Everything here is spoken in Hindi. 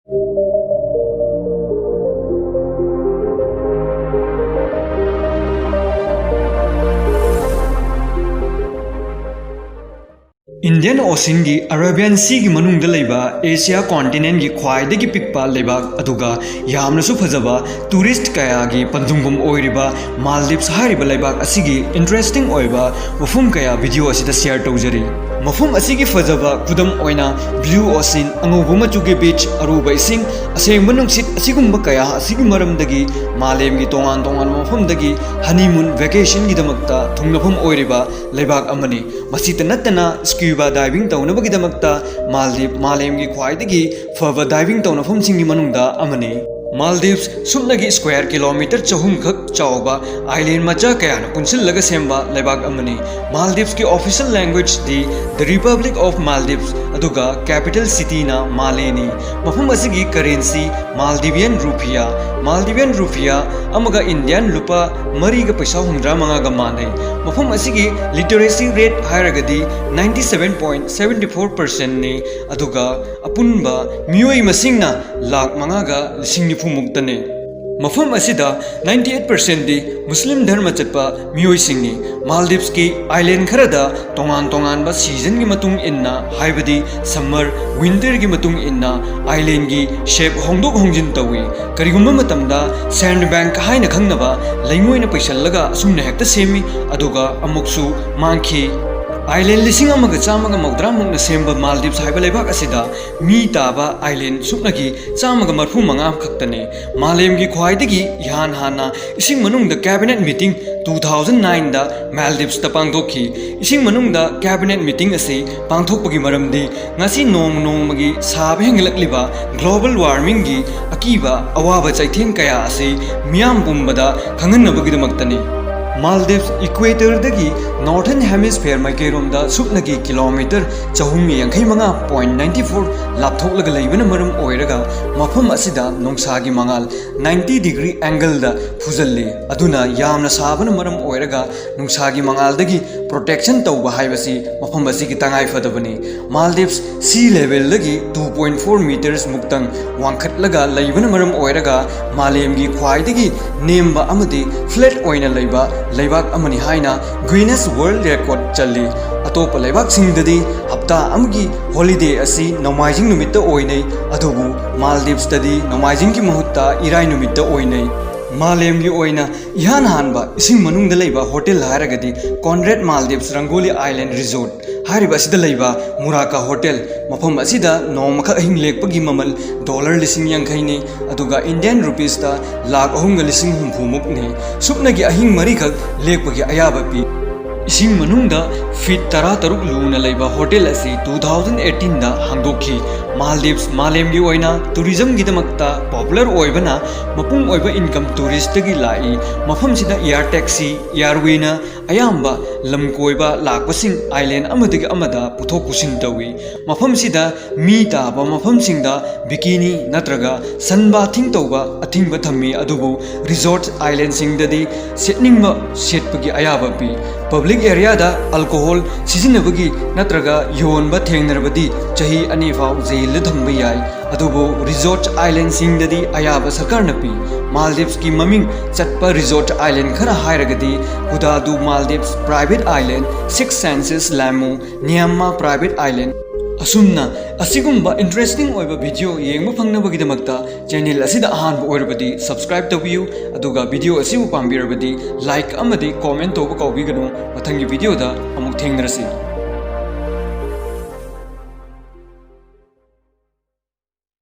इंडियन ओशन की अरेबियन सी की मनुंग दलेबा एशिया कॉन्टिनेंट की ख्वाइदगी पिकपा लेबाग अदुगा यामनसु फजबा टूरिस्ट कया की पंथुंगुम ओइरिबा मालदीव्स हारिबा लेबाग असिगी इंटरेस्टिंग ओइबा मफुम कया वीडियो असिदा शेयर तौजरी मफुम असिगी फजबा खुदम ओइना ब्लू ओशन अंगोबु मचुगे बीच अरुबा इसिंग असेंबा नुंगसित असिगुम्बा कया असिगी मरमदगी मालेम की तोंगान तोंगान मफुमदगी हनीमून वेकेशन की दमकता थुंगनफुम ओइरिबा लेबाग अमनी मसित नत्तना स्क्यूबा डाइविंग तौनबगिदमकता मालेम की ख्वाइदगी फब डाइविंग तौनफमसिंगी मनुंगदा अमनी मालदीव्स सुमनगी स्क्वायर किलोमीटर 400 खक चावबा आइलैंड मचा कयान पुंसिललगा सेंबा लेबाग अमनी मालदीव्स की ऑफिशियल लैंग्वेज दी द रिपब्लिक ऑफ मालदीव्स अदुगा कैपिटल सिटी ना मालेनी मफम असिगी करेंसी मालदीवियन रुपिया अमगा इंडियन लुपा मरीगा पैसा 150 माने मफम असिगी लिटरेसी रेट हायरगदी 97.74% ने अदुगा अपुनबा मियोई मसिंगना लाख मंगागा लिसिंग फुमुक्तने मफम असिदा 98% दी मुस्लिम धर्म चटपा मियोइसिंगनी मालदीव्स की आइलैंड खरदा तोंगान बा सीजन की मतुंग इन्ना हाइबदी समर विंटर की मतुंग इन्ना आइलैंड की शेप होंदोक होंजिन तवी करिगुम्बा मतमदा सैंड बैंक हाइना खंगनबा लैंगोइना पैसललगा असुमने हेक्ता सेमी अदुगा अमुक्सु मांखी आइलैंड लिसिंग अमगा चामगा मौद्रा मुक्ना सेंबा मालदीव्स हाइबा लेबाग असिदा मी ताबा आइलैंड सुपनगी चामगा मरफु मंगा खक्तने मालेम की ख्वाइदगी यान हाना इसिंग मनुंगदा कैबिनेट मीटिंग 2009 दा मालदीव्स ता पांगथोखी इसिंग मनुंगदा कैबिनेट मीटिंग असे पांगथोकपगी मरमदी ngasi नोंगमगी साब हेंगलकलिबा ग्लोबल वार्मिंग की अकीबा अवाबा चैथेंग कया असे मियाम पुंबदा खंगनबगिदमक्तने मालदीव्स इक्वेटर दगी नॉर्थन हेमिस्फीयर माइकेरोमदा सुपनगी किलोमीटर 485.94 लापथोकलगा लेबना मरम ओइरगा मफम असिदा नोंसागी मंगाल 90 डिग्री एंगल दा फुजल्ले अदुना यामना साबना मरम ओइरगा नोंसागी मंगाल दगी प्रोटेक्शन तौबा हाइबसी मफम असिगी तंगाई फदबनी मालदीव्स सी लेवल दगी 2.4 मीटर्स मुक्तंग वांखटलगा लेबना मरम ओइरगा मालेमगी ख्वाइदगी नेमबा अमदी फ्लैट ओइना लेबा लेबाग अमनी हाइना गिनेस वर्ल्ड रिकॉर्ड चली अतोप लेबाग सिंगददी हप्ता अमगी हॉलिडे असी नोमाइजिंग नुमित्ता ओइनै अदुबु मालदीव्स तदी नोमाइजिंग की मुहुत्ता इराई नुमित्ता ओइनै मालेम की ओइना इहान हानबा इसिंग मनुंगदा लेबा होटल हारगदी Conrad Maldives Rangali island resort हारिबा असिदा लेबा मुराका होटल मफम असिदा नोमखा अहिंग लेकपगी ममल $50,000 ने अदुगा इंडियन रुपीस ता $1,50,000 ने सुपनगी अहिंग मरीखक लेकपगी अयाबा पी इसिंग मनुंगदा फीट 13 लूना लेबा होटल असी 2018 दा हांगदोखी मालदीव्स मालेम की ओइना टूरिज्म की दमकता पॉपुलर ओइबना मपुंग ओइबा इनकम टूरिस्ट की लाई मफम सिदा एयर टैक्सी एयरवेना अयाम्बा लमकोइबा लाकपसिंग आइलैंड अमदगी अमदा पुथोक पुसिन तवी मफम सिदा मी ताबा मफम सिंगदा बिकिनी नत्रगा सनबाथिंग तौबा अथिंग थम्मी अदुबु रिजॉर्ट आइलैंड सिंगददी सेटनिंगबा सेटपगी अयाबा पी पब्लिक एरिया दा अल्कोहल सिजिनबगी नत्रगा योनबा थेंगनरबदी चही अनी फाव जेल थम्बा याय अदुबु रिजॉर्ट आइलैंड सिंगददी अयाबा सरकारना पी मालदीव्स की ममिंग चटपा रिजॉर्ट आइलैंड खरा हायरगदी हुदादु Maldives private island six senses Laamu नियम्मा प्राइवेट आइलैंड असुमना असिगुम्बा इंटरेस्टिंग ओइबा वीडियो येंबा फंगनबगिदमक्ता चैनल असिदा अहानबा ओइरबदी सब्सक्राइब तौबियु अदुगा वीडियो असिबु पाम्बिरबदी लाइक अमदी कमेंट तौबा कौबिगनु मथंगी वीडियो दा अमुक थेंगनरसी।